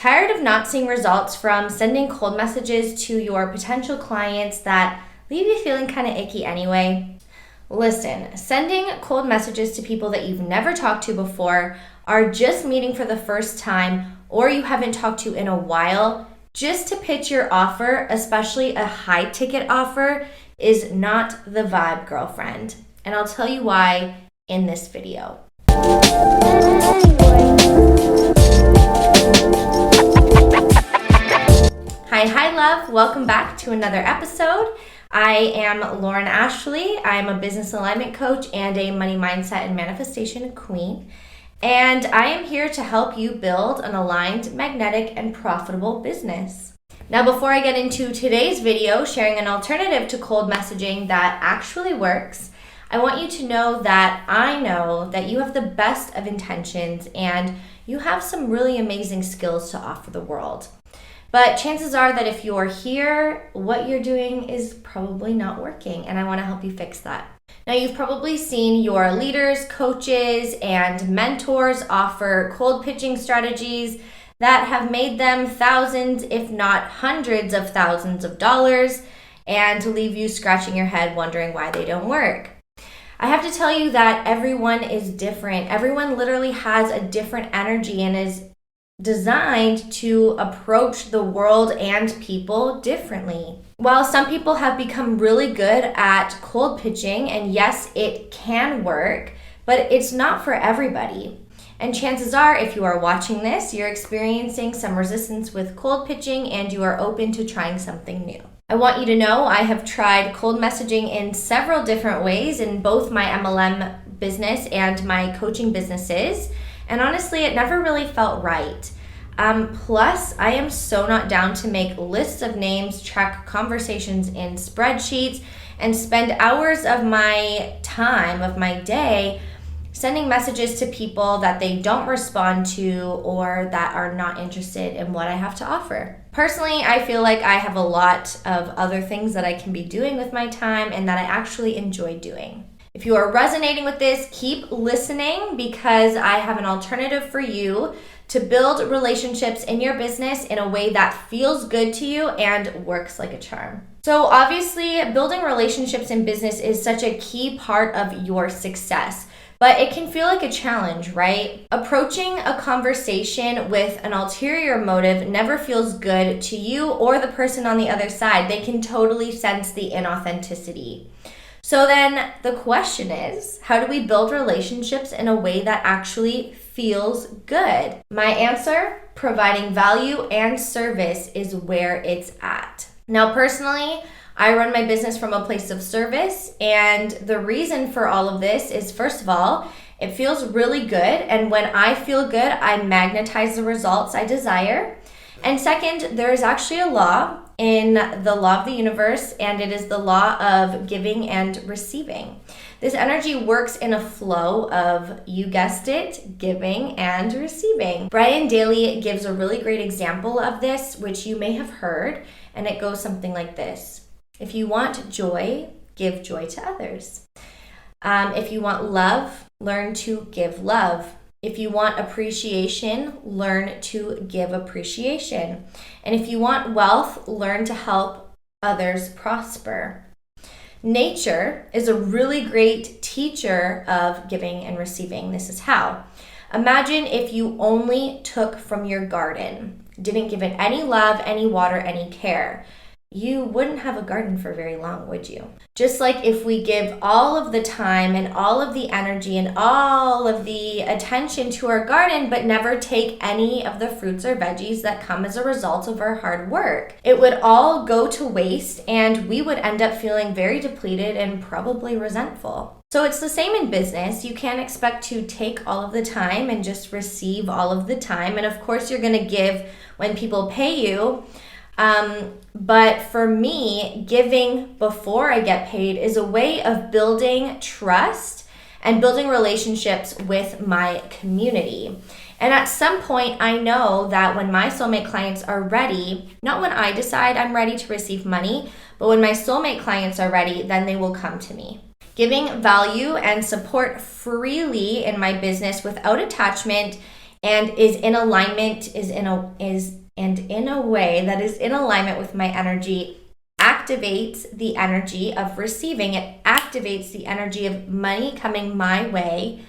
Tired of not seeing results from sending cold messages to your potential clients that leave you feeling kind of icky anyway? Listen, sending cold messages to people that you've never talked to before, are just meeting for the first time, or you haven't talked to in a while, just to pitch your offer, especially a high ticket offer, is not the vibe, girlfriend. And I'll tell you why in this video. Hi love, welcome back to another episode. I am Lauren Ashley. I'm a business alignment coach and a money mindset and manifestation queen. And I am here to help you build an aligned, magnetic, and profitable business. Now, before I get into today's video, sharing an alternative to cold messaging that actually works, I want you to know that I know that you have the best of intentions and you have some really amazing skills to offer the world. But chances are that if you're here, what you're doing is probably not working, and I want to help you fix that. Now, you've probably seen your leaders, coaches, and mentors offer cold pitching strategies that have made them thousands, if not hundreds of thousands of dollars, and leave you scratching your head wondering why they don't work. I have to tell you that everyone is different. Everyone literally has a different energy and is designed to approach the world and people differently. While some people have become really good at cold pitching, and yes, it can work, but it's not for everybody. And chances are, if you are watching this, you're experiencing some resistance with cold pitching and you are open to trying something new. I want you to know I have tried cold messaging in several different ways in both my MLM business and my coaching businesses. And honestly, it never really felt right. Plus, I am so not down to make lists of names, track conversations in spreadsheets, and spend hours of my time, of my day, sending messages to people that they don't respond to or that are not interested in what I have to offer. Personally, I feel like I have a lot of other things that I can be doing with my time and that I actually enjoy doing. If you are resonating with this, keep listening because I have an alternative for you to build relationships in your business in a way that feels good to you and works like a charm. So obviously, building relationships in business is such a key part of your success, but it can feel like a challenge, right? Approaching a conversation with an ulterior motive never feels good to you or the person on the other side. They can totally sense the inauthenticity. So then the question is, how do we build relationships in a way that actually feels good? My answer, providing value and service is where it's at. Now, personally, I run my business from a place of service, and the reason for all of this is, first of all, it feels really good, and when I feel good, I magnetize the results I desire. And second, there is actually a law in the law of the universe, and it is the law of giving and receiving. This energy works in a flow of, you guessed it, giving and receiving. Brian Daly gives a really great example of this, which you may have heard, and it goes something like this. If you want joy, give joy to others. If you want love, learn to give love. If you want appreciation, learn to give appreciation. And if you want wealth, learn to help others prosper. Nature is a really great teacher of giving and receiving. This is how. Imagine if you only took from your garden, didn't give it any love, any water, any care. You wouldn't have a garden for very long, would you? Just like if we give all of the time and all of the energy and all of the attention to our garden, but never take any of the fruits or veggies that come as a result of our hard work, it would all go to waste and we would end up feeling very depleted and probably resentful. So it's the same in business. You can't expect to take all of the time and just receive all of the time. And of course, you're going to give when people pay you. But for me, giving before I get paid is a way of building trust and building relationships with my community. And at some point, I know that when my soulmate clients are ready, not when I decide I'm ready to receive money, but when my soulmate clients are ready, then they will come to me. Giving value and support freely in my business without attachment and is in alignment, in a way that is in alignment with my energy, activates the energy of receiving. It activates the energy of money coming my way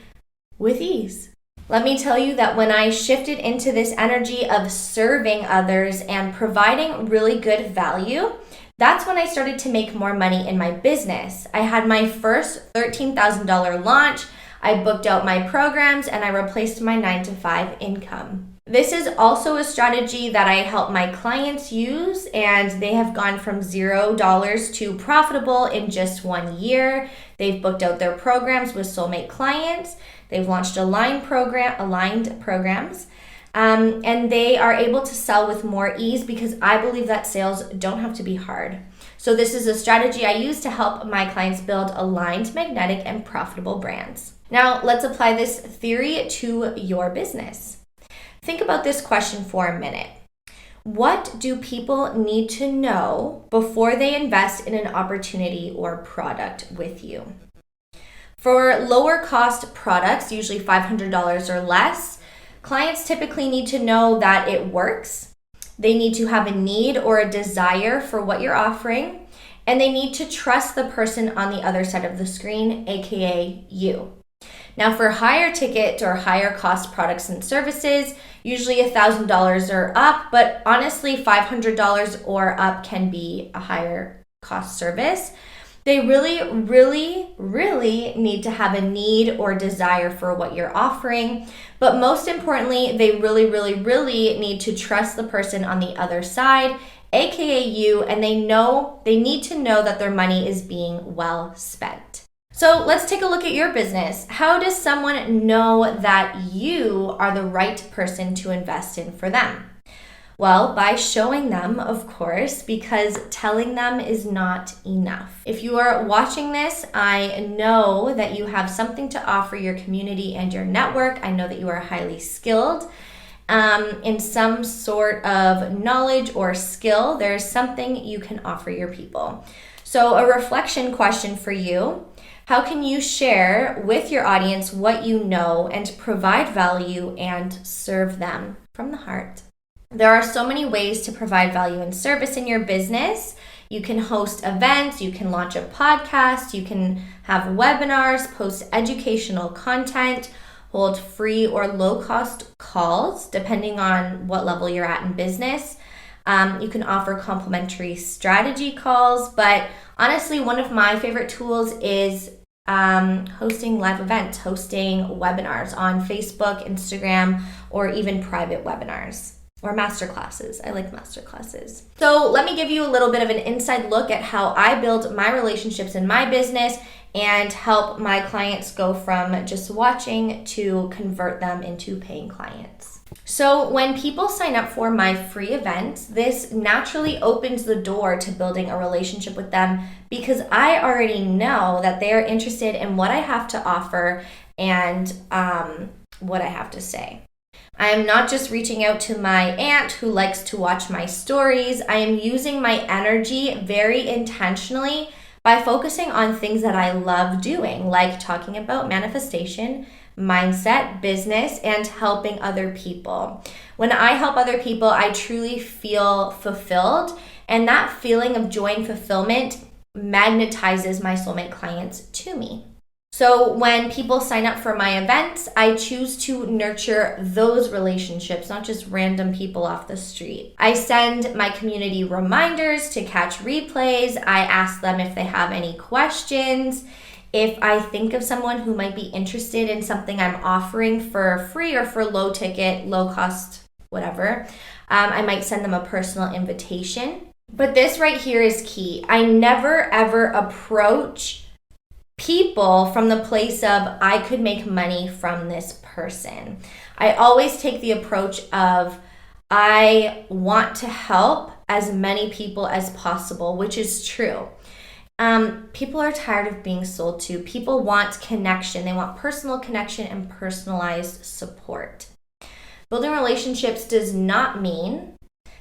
with ease. Let me tell you that when I shifted into this energy of serving others and providing really good value, that's when I started to make more money in my business. I had my first $13,000 launch. I booked out my programs and I replaced my 9-to-5 income. This is also a strategy that I help my clients use, and they have gone from $0 to profitable in just 1 year. They've booked out their programs with soulmate clients. They've launched aligned programs, and they are able to sell with more ease because I believe that sales don't have to be hard. So this is a strategy I use to help my clients build aligned, magnetic, and profitable brands. Now let's apply this theory to your business. Think about this question for a minute. What do people need to know before they invest in an opportunity or product with you? For lower cost products, usually $500 or less, clients typically need to know that it works. They need to have a need or a desire for what you're offering, and they need to trust the person on the other side of the screen, aka you. Now for higher ticket or higher cost products and services, usually $1,000 or up, but honestly $500 or up can be a higher cost service. They really, really, really need to have a need or desire for what you're offering. But most importantly, they really, really, really need to trust the person on the other side, aka you, and they need to know that their money is being well spent. So let's take a look at your business. How does someone know that you are the right person to invest in for them? Well, by showing them, of course, because telling them is not enough. If you are watching this, I know that you have something to offer your community and your network. I know that you are highly skilled in some sort of knowledge or skill. There is something you can offer your people. So a reflection question for you. How can you share with your audience what you know and provide value and serve them from the heart? There are so many ways to provide value and service in your business. You can host events, you can launch a podcast, you can have webinars, post educational content, hold free or low-cost calls, depending on what level you're at in business. You can offer complimentary strategy calls, but honestly, one of my favorite tools is hosting live events, hosting webinars on Facebook, Instagram, or even private webinars or masterclasses. I like masterclasses. So let me give you a little bit of an inside look at how I build my relationships in my business and help my clients go from just watching to convert them into paying clients. So when people sign up for my free events, this naturally opens the door to building a relationship with them because I already know that they are interested in what I have to offer and what I have to say. I am not just reaching out to my aunt who likes to watch my stories. I am using my energy very intentionally by focusing on things that I love doing, like talking about manifestation, mindset, business, and helping other people. When I help other people, I truly feel fulfilled, and that feeling of joy and fulfillment magnetizes my soulmate clients to me. So when people sign up for my events, I choose to nurture those relationships, not just random people off the street. I send my community reminders to catch replays. I ask them if they have any questions. If I think of someone who might be interested in something I'm offering for free or for low ticket, low cost, whatever, I might send them a personal invitation. But this right here is key. I never ever approach people from the place of I could make money from this person. I always take the approach of I want to help as many people as possible, which is true. People are tired of being sold to. People want connection. They want personal connection and personalized support. Building relationships does not mean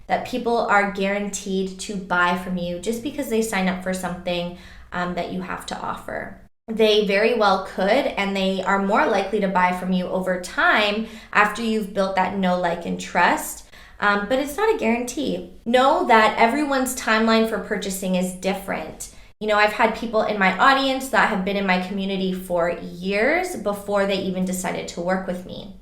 that people are guaranteed to buy from you just because they sign up for something that you have to offer. they very well could, and they are more likely to buy from you over time after you've built that know, like, and trust. But it's not a guarantee. Know that everyone's timeline for purchasing is different. I've had people in my audience that have been in my community for years before they even decided to work with me.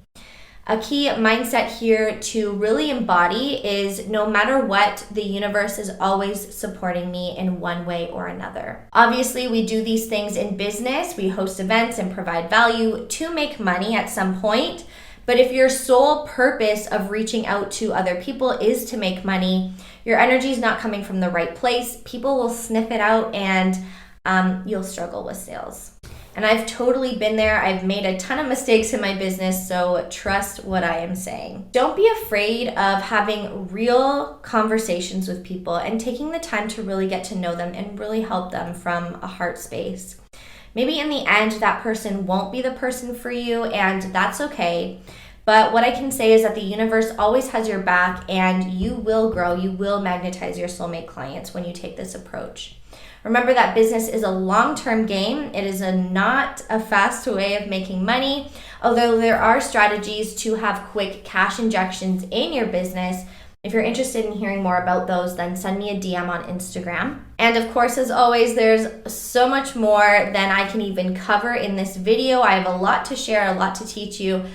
A key mindset here to really embody is no matter what, the universe is always supporting me in one way or another. Obviously, we do these things in business. We host events and provide value to make money at some point. But if your sole purpose of reaching out to other people is to make money, your energy is not coming from the right place. People will sniff it out and you'll struggle with sales. And I've totally been there. I've made a ton of mistakes in my business, so trust what I am saying. Don't be afraid of having real conversations with people and taking the time to really get to know them and really help them from a heart space. Maybe in the end, that person won't be the person for you, and that's okay. But what I can say is that the universe always has your back, and you will grow. You will magnetize your soulmate clients when you take this approach. Remember that business is a long-term game. It is not a fast way of making money, although there are strategies to have quick cash injections in your business. If you're interested in hearing more about those, then send me a DM on Instagram. And of course, as always, there's so much more than I can even cover in this video. I have a lot to share, a lot to teach you.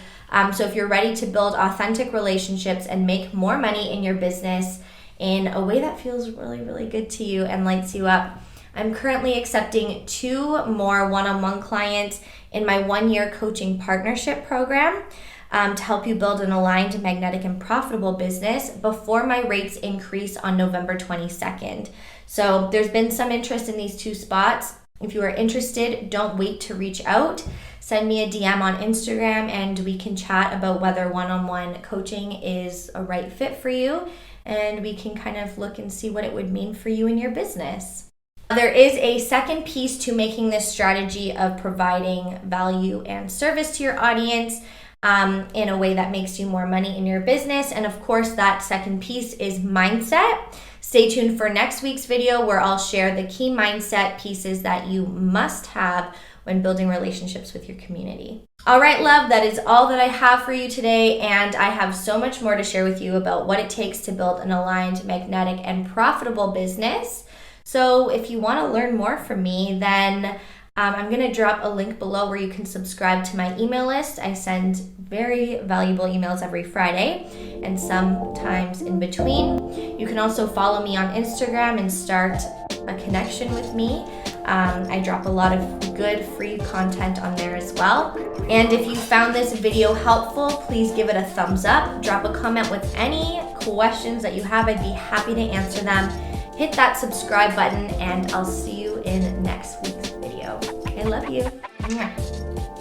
So if you're ready to build authentic relationships and make more money in your business in a way that feels really, really good to you and lights you up, I'm currently accepting 2 more one-on-one clients in my 1-year coaching partnership program to help you build an aligned, magnetic, and profitable business before my rates increase on November 22nd. So there's been some interest in these 2 spots. If you are interested, don't wait to reach out. Send me a DM on Instagram and we can chat about whether one-on-one coaching is a right fit for you, and we can kind of look and see what it would mean for you in your business. There is a second piece to making this strategy of providing value and service to your audience in a way that makes you more money in your business. And of course, that second piece is mindset. Stay tuned for next week's video where I'll share the key mindset pieces that you must have when building relationships with your community. All right, love, that is all that I have for you today, and I have so much more to share with you about what it takes to build an aligned, magnetic, and profitable business. So if you want to learn more from me, then I'm going to drop a link below where you can subscribe to my email list. I send very valuable emails every Friday and sometimes in between. You can also follow me on Instagram and start a connection with me. I drop a lot of good free content on there as well. And if you found this video helpful, please give it a thumbs up. Drop a comment with any questions that you have. I'd be happy to answer them. Hit that subscribe button, and I'll see you in next week's video. I love you. Mwah.